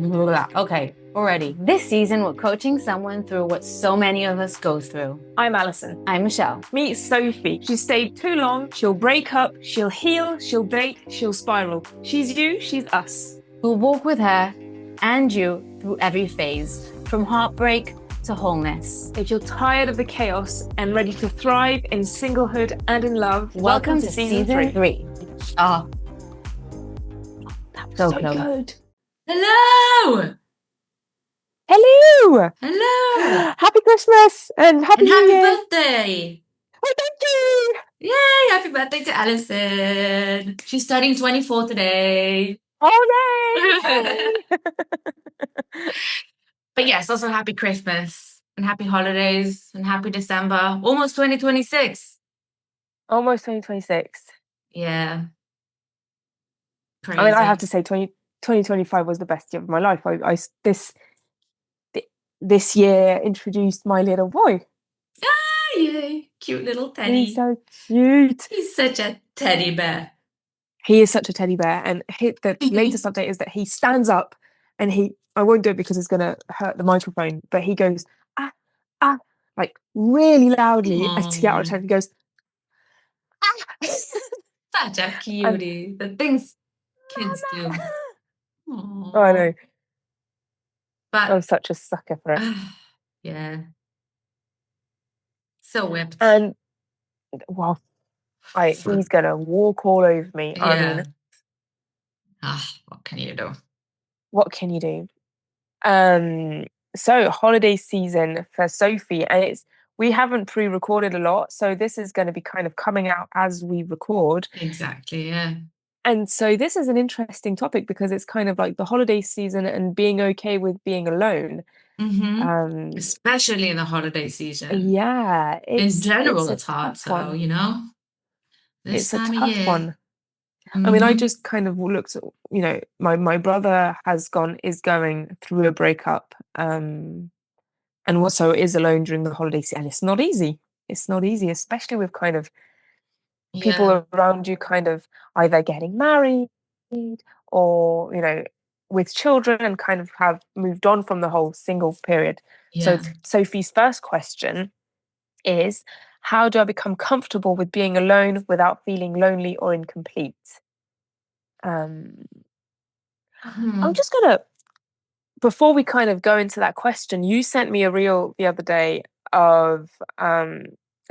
Okay, already. This season, we're coaching someone through what so many of us go through. I'm Alison. I'm Michelle. Meet Sophie. She stayed too long, she'll break up, she'll heal, she'll date, she'll spiral. She's you, she's us. We'll walk with her and you through every phase, from heartbreak to wholeness. If you're tired of the chaos and ready to thrive in singlehood and in love, Welcome to season 3. Oh, That was so so close. good. Hello! Hello! Hello! Happy Christmas and Happy And New happy Year! birthday! Oh, thank you! Yay! Happy birthday to Alison! She's turning 24 today. Oh, yay! But yes, also happy Christmas and happy holidays and happy December. Almost 2026. Almost 2026. Yeah. Crazy. I mean, I have to say 2025 was the best year of my life. This year introduced my little boy. Ah, yay. Cute little teddy. He's so cute. He's such a teddy bear. He is such a teddy bear. And the latest update is that he stands up and I won't do it because it's going to hurt the microphone, but he goes, ah, ah, like really loudly. And to get out of time, he goes, ah. Such a cutie. The things kids do. Oh, I know. But I'm such a sucker for it. yeah. So whipped. And well, he's gonna walk all over me. Yeah. I mean, what can you do? what can you do? So holiday season for Sophie, and we haven't pre-recorded a lot, so this is going to be kind of coming out as we record. Exactly, yeah. And so this is an interesting topic because it's kind of like the holiday season and being okay with being alone. Especially in the holiday season. Yeah, in general, it's a hard. tough So one. this It's a time of tough year. one. I mean, I just kind of looked at, my brother is going through a breakup, and also is alone during the holiday season. And it's not easy. It's not easy, especially with kind of people around you kind of either getting married or, with children and kind of have moved on from the whole single period. So Sophie's first question is, how do I become comfortable with being alone without feeling lonely or incomplete? I'm just gonna, before we kind of go into that question, you sent me a reel the other day of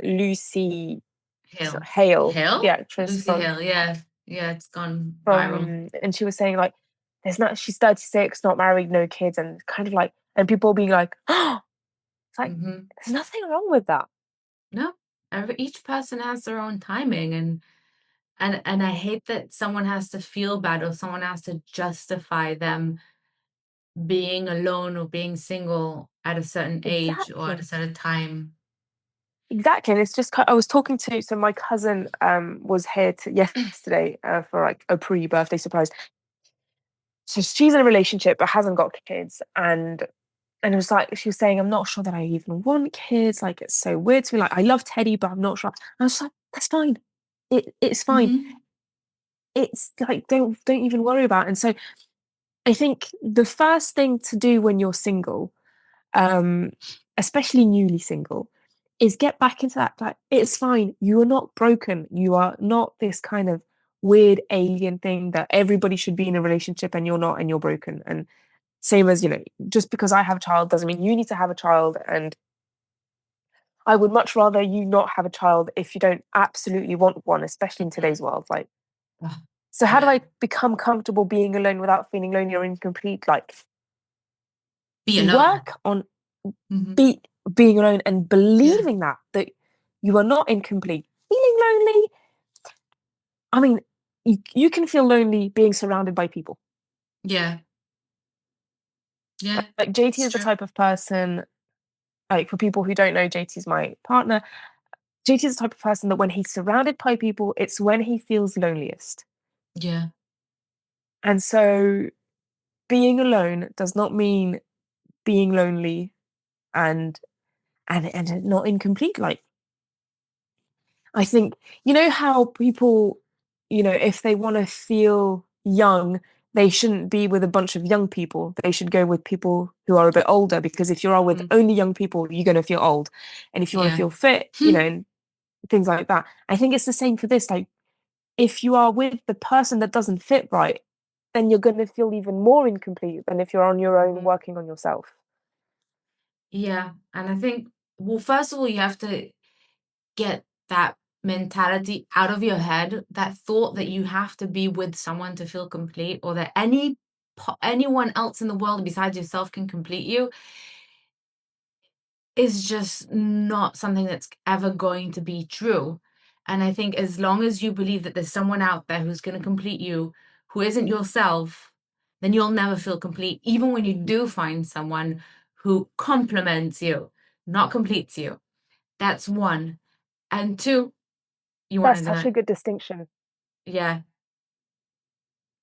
Lucy Hale, the actress Lucy Hale, yeah, it's gone viral. and she was saying like, she's 36, not married, no kids, and kind of like, and people being like, oh, it's like there's nothing wrong with that. No, each person has their own timing, and I hate that someone has to feel bad or someone has to justify them being alone or being single at a certain age or at a certain time. Exactly, and it's just I was talking to so my cousin was here yesterday for like a pre-birthday surprise. So she's in a relationship but hasn't got kids, and it was like she was saying, I'm not sure that I even want kids. Like it's so weird to me. Like I love Teddy, but I'm not sure. And I was like, that's fine. It's fine. It's like don't even worry about it. And so I think the first thing to do when you're single, especially newly single, is get back into that. Like, it's fine. You are not broken. You are not this kind of weird alien thing that everybody should be in a relationship and you're not and you're broken. And same as, just because I have a child doesn't mean you need to have a child. And I would much rather you not have a child if you don't absolutely want one, especially in today's world. Like, so how do I become comfortable being alone without feeling lonely or incomplete? Like, be alone. Work on being alone and believing that you are not incomplete. Feeling lonely. I mean, you can feel lonely being surrounded by people. Yeah. Yeah. Like JT is the type of person, like for people who don't know, JT is my partner. JT is the type of person that when he's surrounded by people, it's when he feels loneliest. Yeah. And so being alone does not mean being lonely and not incomplete. Like, I think, how people, if they want to feel young, they shouldn't be with a bunch of young people. They should go with people who are a bit older, because if you are with only young people, you're going to feel old. And if you want to Yeah. feel fit, and things like that. I think it's the same for this. Like, if you are with the person that doesn't fit right, then you're going to feel even more incomplete than if you're on your own working on yourself. Yeah. And I think, well, first of all, you have to get that mentality out of your head, that thought that you have to be with someone to feel complete, or that anyone else in the world besides yourself can complete you, is just not something that's ever going to be true. And I think as long as you believe that there's someone out there who's going to complete you, who isn't yourself, then you'll never feel complete, even when you do find someone who complements you, not completes you. That's one. And two, you That's wanted such a to, good distinction. yeah.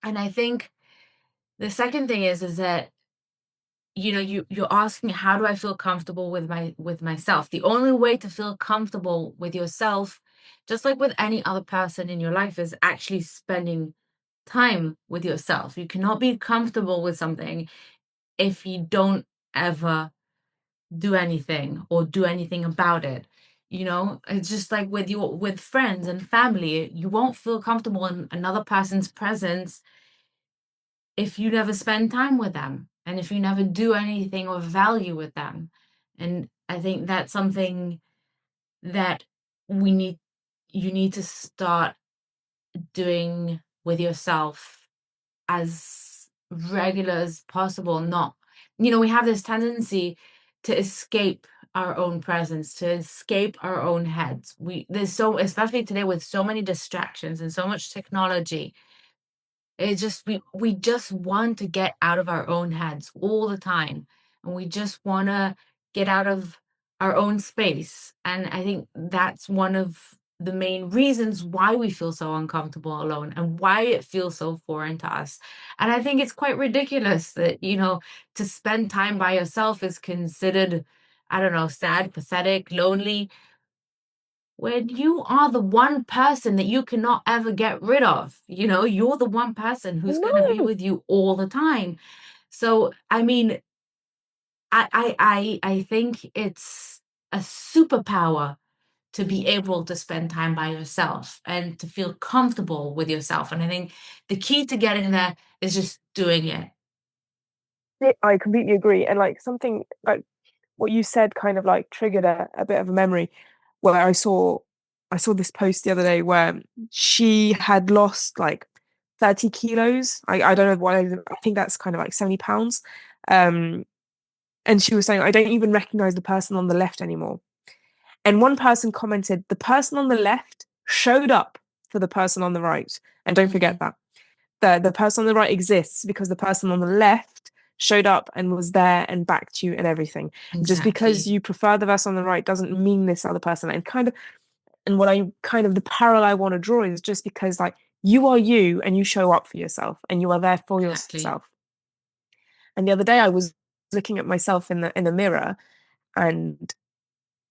And I think the second thing is that, you're asking, how do I feel comfortable with myself? The only way to feel comfortable with yourself, just like with any other person in your life, is actually spending time with yourself. You cannot be comfortable with something if you don't ever do anything or do anything about it. It's just like with friends and family. You won't feel comfortable in another person's presence if you never spend time with them and if you never do anything of value with them. And I think that's something that we need you need to start doing with yourself as regular as possible. Not, we have this tendency to escape our own presence, to escape our own heads. There's so, especially today with so many distractions and so much technology, it's just we just want to get out of our own heads all the time, and we just want to get out of our own space. And I think that's one of the main reasons why we feel so uncomfortable alone and why it feels so foreign to us. And I think it's quite ridiculous that, to spend time by yourself is considered, I don't know, sad, pathetic, lonely, when you are the one person that you cannot ever get rid of. You're the one person who's going to be No, with you all the time. So I mean, I think it's a superpower to be able to spend time by yourself and to feel comfortable with yourself. And I think the key to getting there is just doing it. I completely agree. And like something like what you said kind of like triggered a bit of a memory where I saw this post the other day where she had lost like 30 kilos. I don't know what I think that's kind of like 70 pounds. Um, and she was saying, I don't even recognize the person on the left anymore. And one person commented, the person on the left showed up for the person on the right. And don't forget that. The person on the right exists because the person on the left showed up and was there and backed you and everything. Just because Exactly. you prefer the person on the right doesn't mean this other person. And what I kind of the parallel I want to draw is just because like you are you and you show up for yourself and you are there for Exactly. yourself. And the other day I was looking at myself in the mirror, and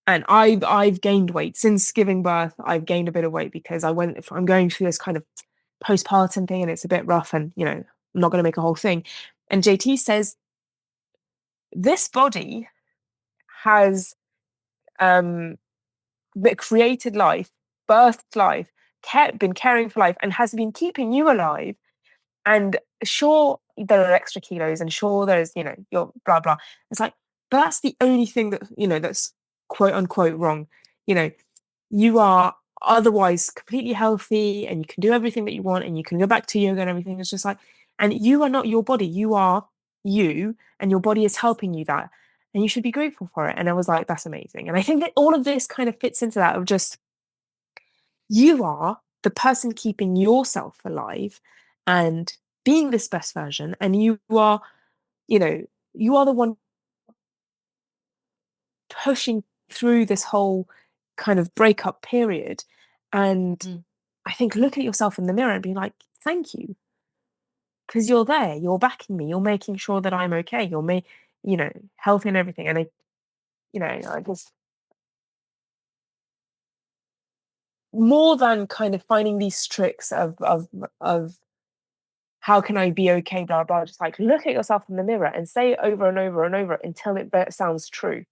I've gained weight since giving birth. I've gained a bit of weight because I'm going through this kind of postpartum thing and it's a bit rough, and I'm not going to make a whole thing. And JT says this body has um created life, birthed life, been caring for life, and has been keeping you alive. And sure, there are extra kilos, and sure, there's your blah blah. It's like, but that's the only thing that that's quote unquote wrong. You know, you are otherwise completely healthy, and you can do everything that you want, and you can go back to yoga and everything. It's just like, and you are not your body. You are you, and your body is helping you that, and you should be grateful for it. And I was like, that's amazing. And I think that all of this kind of fits into that of just you are the person keeping yourself alive and being this best version, and you are you know you are the one pushing through this whole kind of breakup period. And Mm. I think look at yourself in the mirror and be like, thank you, because you're there, you're backing me, you're making sure that I'm okay, you're healthy and everything. And I just more than kind of finding these tricks of how can I be okay, blah, blah. Just like look at yourself in the mirror and say it over and over and over until it sounds true.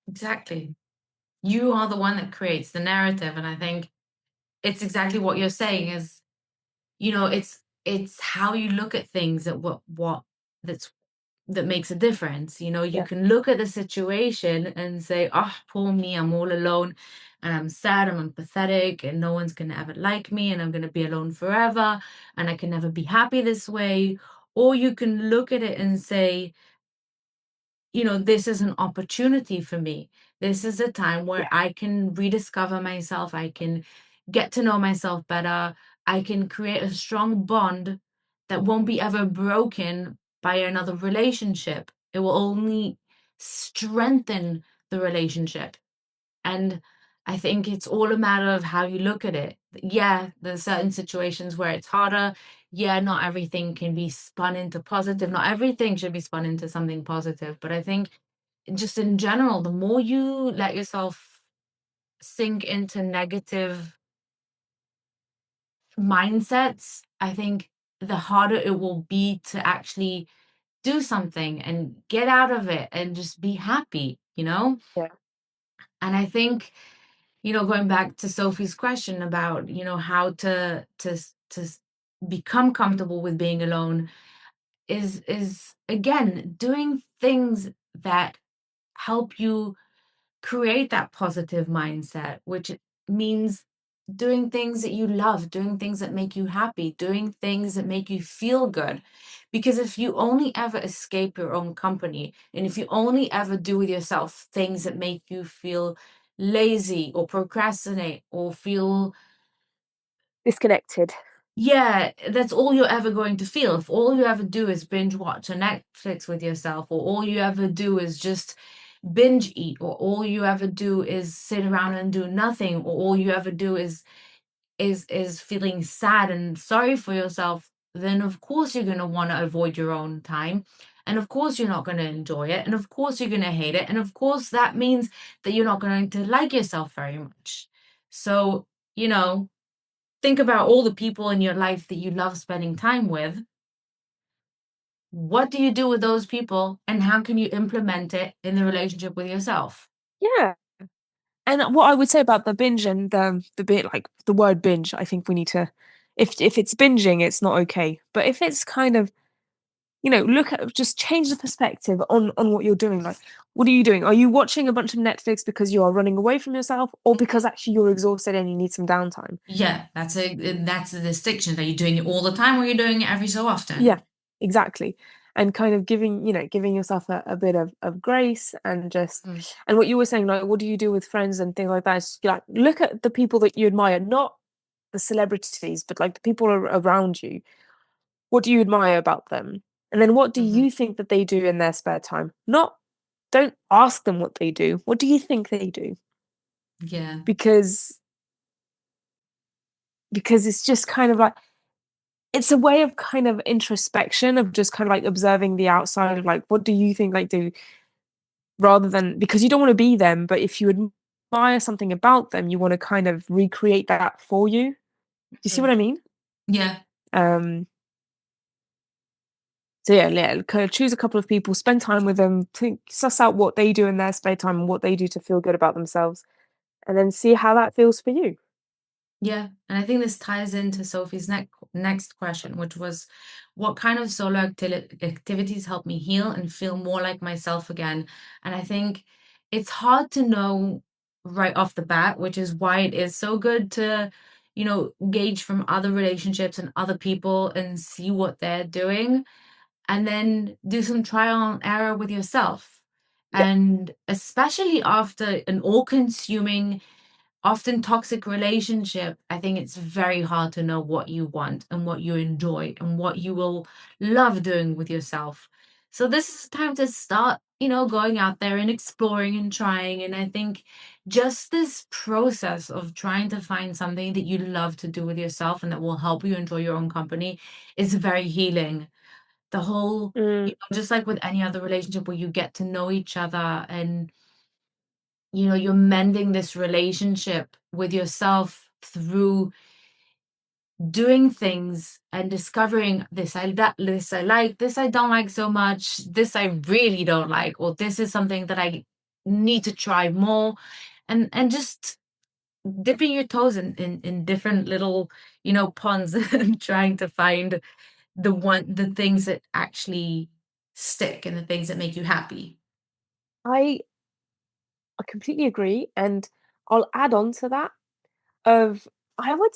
Exactly. You are the one that creates the narrative, and I think it's exactly what you're saying is, it's how you look at things that that makes a difference. You Yeah. can look at the situation and say, oh, poor me, I'm all alone and I'm sad and I'm pathetic and no one's gonna ever like me and I'm gonna be alone forever and I can never be happy this way. Or you can look at it and say, this is an opportunity for me. This is a time where Yeah. I can rediscover myself. I can get to know myself better. I can create a strong bond that won't be ever broken by another relationship. It will only strengthen the relationship. And I think it's all a matter of how you look at it. Yeah, there's certain situations where it's harder. Yeah, not everything can be spun into positive. Not everything should be spun into something positive. But I think just in general, the more you let yourself sink into negative mindsets, I think the harder it will be to actually do something and get out of it and just be happy. Yeah. And I think, going back to Sophie's question about, how to become comfortable with being alone is again doing things that help you create that positive mindset, which means doing things that you love, doing things that make you happy, doing things that make you feel good. Because if you only ever escape your own company, and if you only ever do with yourself things that make you feel lazy or procrastinate or feel, Disconnected. yeah, that's all you're ever going to feel. If all you ever do is binge watch a Netflix with yourself, or all you ever do is just binge eat, or all you ever do is sit around and do nothing, or all you ever do is feeling sad and sorry for yourself, then of course you're going to want to avoid your own time. And of course you're not going to enjoy it. And of course you're going to hate it. And of course that means that you're not going to like yourself very much. So, think about all the people in your life that you love spending time with. What do you do with those people, and how can you implement it in the relationship with yourself? Yeah. And what I would say about the binge and the bit like the word binge, I think we need to, if it's binging, it's not okay. But if it's kind of, look at, just change the perspective on what you're doing. Like, what are you doing? Are you watching a bunch of Netflix because you are running away from yourself, or because actually you're exhausted and you need some downtime? Yeah, that's the distinction. Are you doing it all the time, or are you doing it every so often? Yeah, exactly. And kind of giving yourself a bit of grace and just, Mhm. and what you were saying, like, what do you do with friends and things like that? It's like, look at the people that you admire, not the celebrities, but like the people around you. What do you admire about them? And then what do Mhm. you think that they do in their spare time? Not, don't ask them what they do. What do you think they do? Yeah. Because it's just kind of like, it's a way of kind of introspection, of just kind of like observing the outside of like, what do you think like do, rather than, because you don't want to be them, but if you admire something about them, you want to kind of recreate that for you. Do you see what Mhm. I mean? Yeah. Um, so yeah, kind of choose a couple of people, spend time with them, suss out what they do in their spare time and what they do to feel good about themselves, and then see how that feels for you. Yeah, and I think this ties into Sophie's next question, which was, what kind of solo activities help me heal and feel more like myself again? And I think it's hard to know right off the bat, which is why it is so good to, gauge from other relationships and other people and see what they're doing, and then do some trial and error with yourself. Yeah. And especially after an all-consuming, often toxic relationship, I think it's very hard to know what you want and what you enjoy and what you will love doing with yourself. So this is time to start, going out there and exploring and trying. And I think just this process of trying to find something that you love to do with yourself and that will help you enjoy your own company is very healing. The whole, Mm, just like with any other relationship where you get to know each other and you're mending this relationship with yourself through doing things and discovering this I like, this I don't like so much, this I really don't like, or this is something that I need to try more, and just dipping your toes in different little, ponds and trying to find the things that actually stick and the things that make you happy. I I completely agree, and I'll add on to that of I would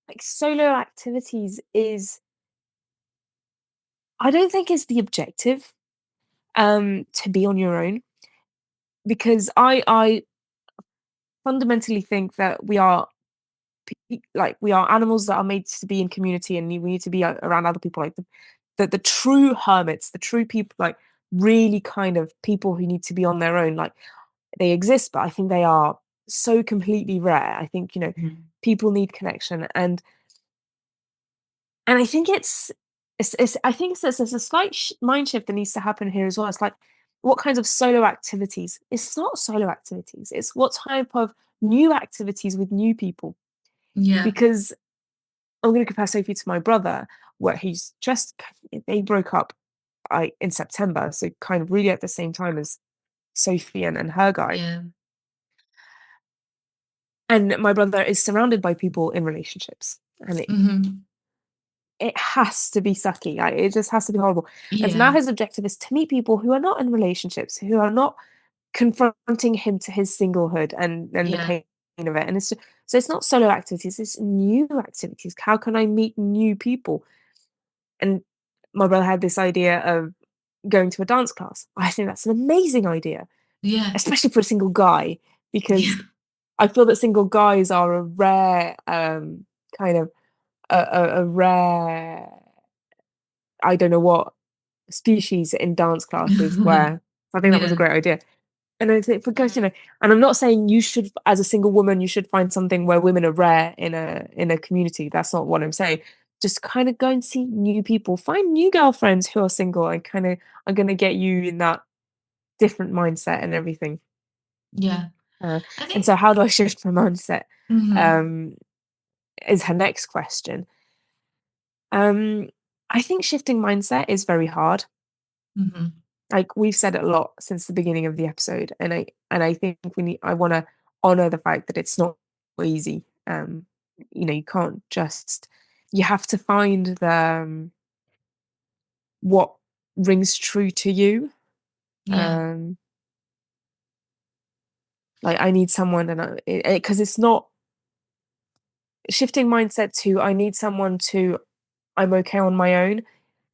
like solo activities is I don't think it's the objective to be on your own because I fundamentally think that we are animals that are made to be in community and we need to be around other people like the true hermits, the true people like really kind of people who need to be on their own like they exist, but I think they are so completely rare. I think, Mhm. people need connection and I think I think there's a slight mind shift that needs to happen here as well. It's like what kinds of solo activities? It's not solo activities. It's what type of new activities with new people. Yeah. Because I'm going to compare Sophie to my brother, where he's just they broke up in September, so kind of really at the same time as Sophie and her guy. Yeah. And my brother is surrounded by people in relationships, and Hmm. it has to be sucky. It just has to be horrible. And so now Yeah. his objective is to meet people who are not in relationships, who are not confronting him to his singlehood and the Yeah. pain of it. And so it's not solo activities, it's new activities. How can I meet new people? And my brother had this idea of going to a dance class. I think that's an amazing idea, Yeah. especially for a single guy, Yeah. because I feel that single guys are a rare kind of a rare I don't know what species in dance classes where I think that was a Yeah. great idea. And I think because and I'm not saying you should, as a single woman, you should find something where women are rare in a community. That's not what I'm saying. Just kind of go and see new people, find new girlfriends who are single, and kind of are going to get you in that different mindset and everything. Yeah. Uh, I and think. so, how do I shift my mindset? Hmm. Um, is her next question. Um, I think shifting mindset is very hard. Hmm. Like we've said it a lot since the beginning of the episode, and I think I want to honor the fact that it's not easy. You can't just you have to find what rings true to you. Yeah. Um, like I need someone, and because it's not shifting mindset to I need someone to I'm okay on my own.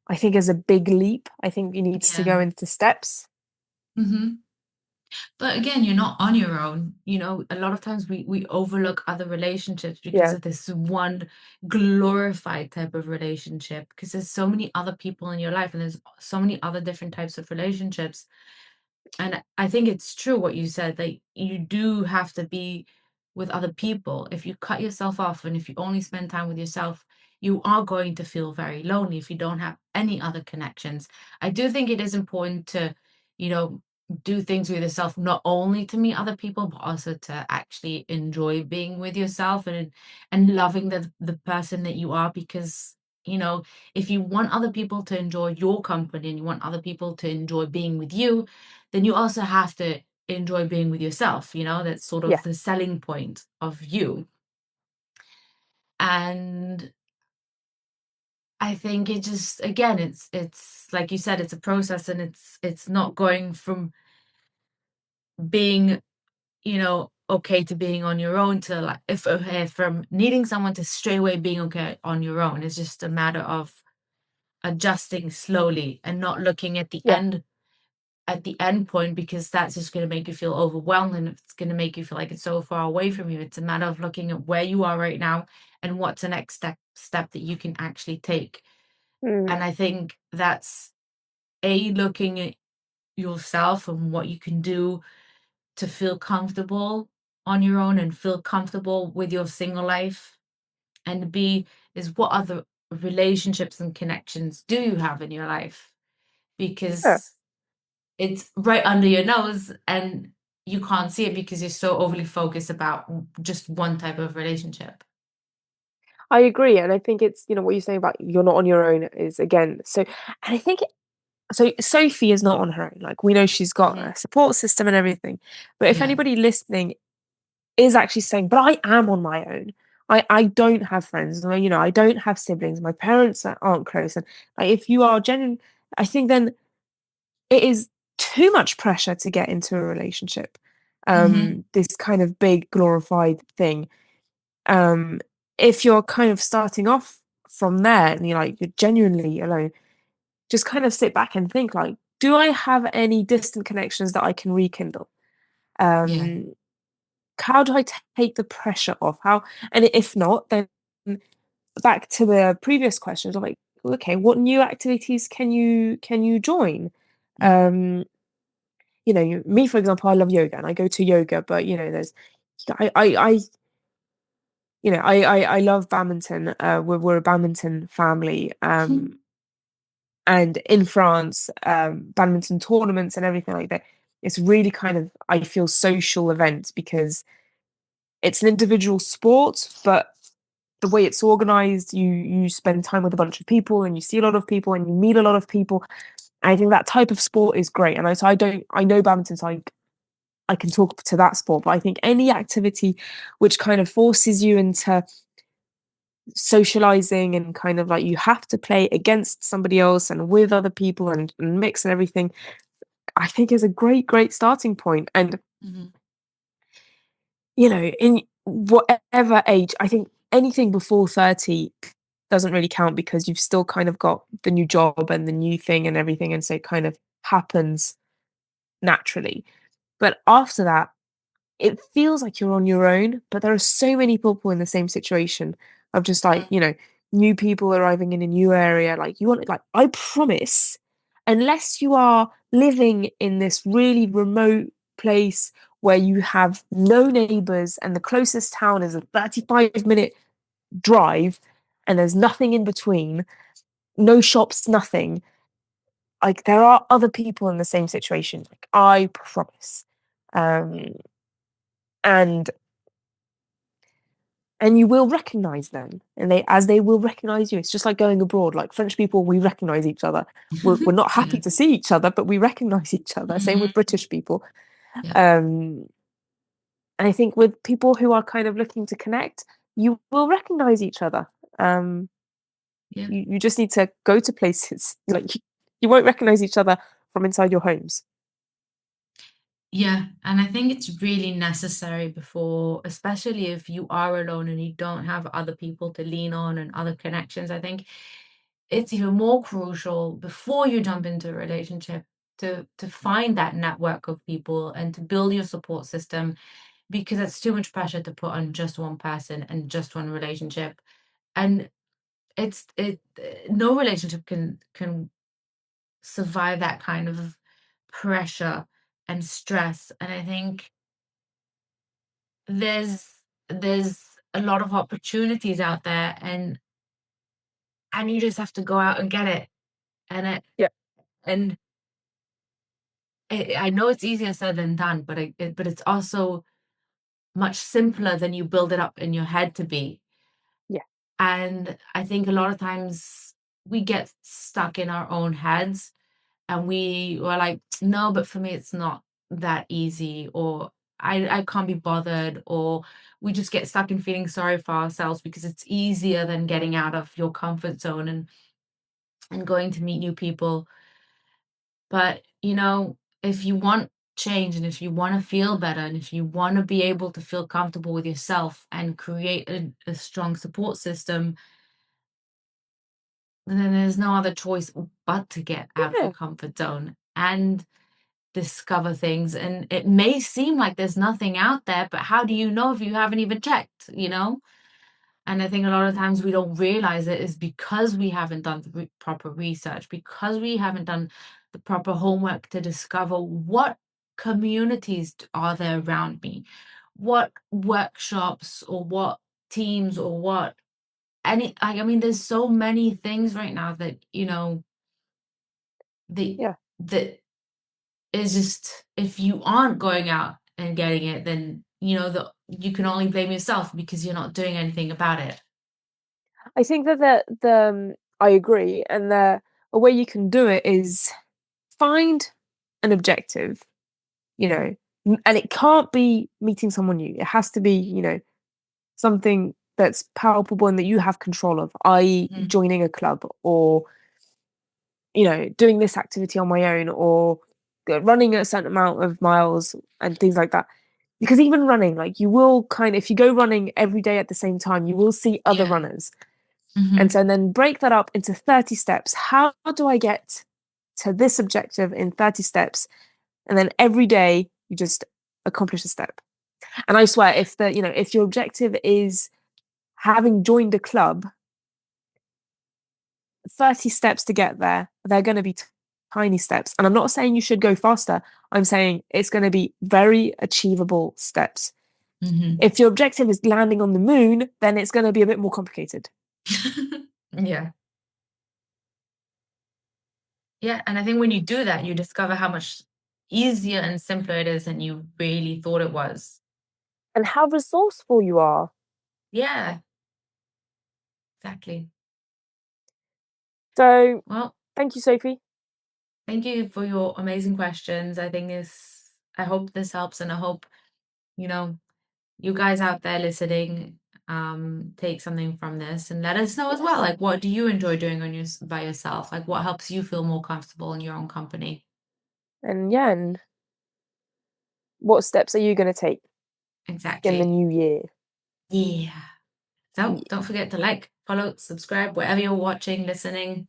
I think is a big leap. I think it needs to Yeah. go into steps. Hmm. But again, you're not on your own. A lot of times we overlook other relationships because Yeah. of this one glorified type of relationship, because there's so many other people in your life and there's so many other different types of relationships. And I think it's true what you said, that you do have to be with other people. If you cut yourself off and if you only spend time with yourself, you are going to feel very lonely if you don't have any other connections. I do think it is important to, you know, do things with yourself, not only to meet other people, but also to actually enjoy being with yourself and loving the person that you are. Because, if you want other people to enjoy your company and you want other people to enjoy being with you, then you also have to enjoy being with yourself. That's sort Yeah. of the selling point of you. And I think it just, again, it's like you said, it's a process, and it's not going from being, okay to being on your own to, like, if okay, from needing someone to straight away being okay on your own. It's just a matter of adjusting slowly and not looking Yeah. at the end point, because that's just going to make you feel overwhelmed and it's going to make you feel like it's so far away from you. It's a matter of looking at where you are right now and what's the next step that you can actually take. Mm. And I think that's looking at yourself and what you can do to feel comfortable on your own and feel comfortable with your single life. And B is, what other relationships and connections do you have in your life? Yeah. Because it's right under your nose and you can't see it because you're so overly focused about just one type of relationship. I agree, and I think it's, what you're saying about you're not on your own is again, so, and I think so Sophie is not on her own. Like, we know she's got Mhm. a support system and everything. But if Yeah. anybody listening is actually saying, but I am on my own. I don't have friends, I don't have siblings. My parents aren't close. And like, if you are genuine, I think then it is too much pressure to get into a relationship. Mhm. This kind of big glorified thing. Um, if you're kind of starting off from there and you're genuinely alone, just kind of sit back and think like, do I have any distant connections that I can rekindle? Yeah. Um, how do I take the pressure off? How, and if not, then back to the previous questions of like, okay, what new activities can you join? Mm. Me, for example, I love yoga and I go to yoga, but there's I I love badminton. We're a badminton family. And in France, badminton tournaments and everything like that, it's really kind of, I feel, social events because it's an individual sport, but the way it's organized, you spend time with a bunch of people and you see a lot of people and you meet a lot of people. I think that type of sport is great. And I know badminton, so I can talk to that sport, but I think any activity which kind of forces you into socializing and kind of like you have to play against somebody else and with other people and mix and everything, I think is a great, great starting point. And, Mhm. in whatever age, I think anything before 30 doesn't really count because you've still kind of got the new job and the new thing and everything. And so it kind of happens naturally. But after that, it feels like you're on your own, but there are so many people in the same situation of just like, Mm. new people arriving in a new area. Like, I promise, unless you are living in this really remote place where you have no neighbors and the closest town is a 35-minute drive and there's nothing in between, no shops, nothing. Like, there are other people in the same situation. Like, I promise. Um, and and you will recognize them and they will recognize you. It's just like going abroad. Like, French people, we recognize each other. We're not Yeah. happy to see each other, but we recognize each other. Same with Mhm. British people. Yeah. um and I think with people who are kind of looking to connect, you will recognize each other. um Yeah. you just need to go to places. Like, you won't recognize each other from inside your homes. Yeah, and I think it's really necessary before, especially if you are alone and you don't have other people to lean on and other connections. I think it's even more crucial before you jump into a relationship to find that network of people and to build your support system, because it's too much pressure to put on just one person and just one relationship. And no relationship can survive that kind of pressure and stress. And I think there's there's a lot of opportunities out there, and you just have to go out and get it. And Yeah, and I know it's easier said than done, but but it's also much simpler than you build it up in your head to be. yeah, And I think a lot of times we get stuck in our own heads and we were like, no, but for me, it's not that easy, or I can't be bothered, or we just get stuck in feeling sorry for ourselves because it's easier than getting out of your comfort zone and going to meet new people. But, if you want change and if you want to feel better and if you want to be able to feel comfortable with yourself and create a strong support system, then there's no other choice but to get out of your yeah, comfort zone and discover things. And it may seem like there's nothing out there, but how do you know if you haven't even checked? And I think a lot of times we don't realize it is because we haven't done the proper research, because we haven't done the proper homework to discover what communities are there around me, what workshops or what teams or what any I mean, there's so many things right now that the yeah. that is just, if you aren't going out and getting it, then you can only blame yourself because you're not doing anything about it. I think that I agree, and a way you can do it is find an objective, and it can't be meeting someone new. It has to be, something that's palpable and that you have control of, i.e., joining a club or doing this activity on my own or running a certain amount of miles and things like that. Because even running, like you will if you go running every day at the same time, you will see other runners. And so then break that up into 30 steps. How do I get to this objective in 30 steps? And then every day you just accomplish a step. And I swear, if your objective is having joined a club, 30 steps to get there, they're going to be tiny steps. And I'm not saying you should go faster. I'm saying it's going to be very achievable steps. If your objective is landing on the moon, then it's going to be a bit more complicated. Yeah. Yeah, and I think when you do that, you discover how much easier and simpler it is than you really thought it was. And how resourceful you are. Yeah, exactly. So, Well, thank you, Sophie. thank you for your amazing questions. I hope this helps, and I hope, you guys out there listening take something from this and let us know as well. Like, what do you enjoy doing by yourself? Like, what helps you feel more comfortable in your own company? And what steps are you going to take Exactly. in the new year? Yeah. So don't forget to like, follow, subscribe, wherever you're watching, listening.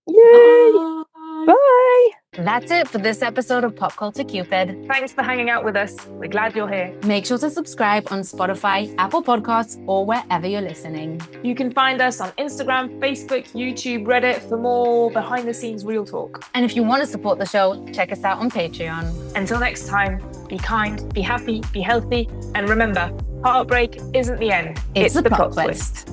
Yay! Bye! That's it for this episode of Pop Culture Cupid. Thanks for hanging out with us. We're glad you're here. Make sure to subscribe on Spotify, Apple Podcasts, or wherever you're listening. You can find us on Instagram, Facebook, YouTube, Reddit for more behind-the-scenes real talk. And if you want to support the show, check us out on Patreon. Until next time, be kind, be happy, be healthy, and remember, heartbreak isn't the end. It's the plot twist.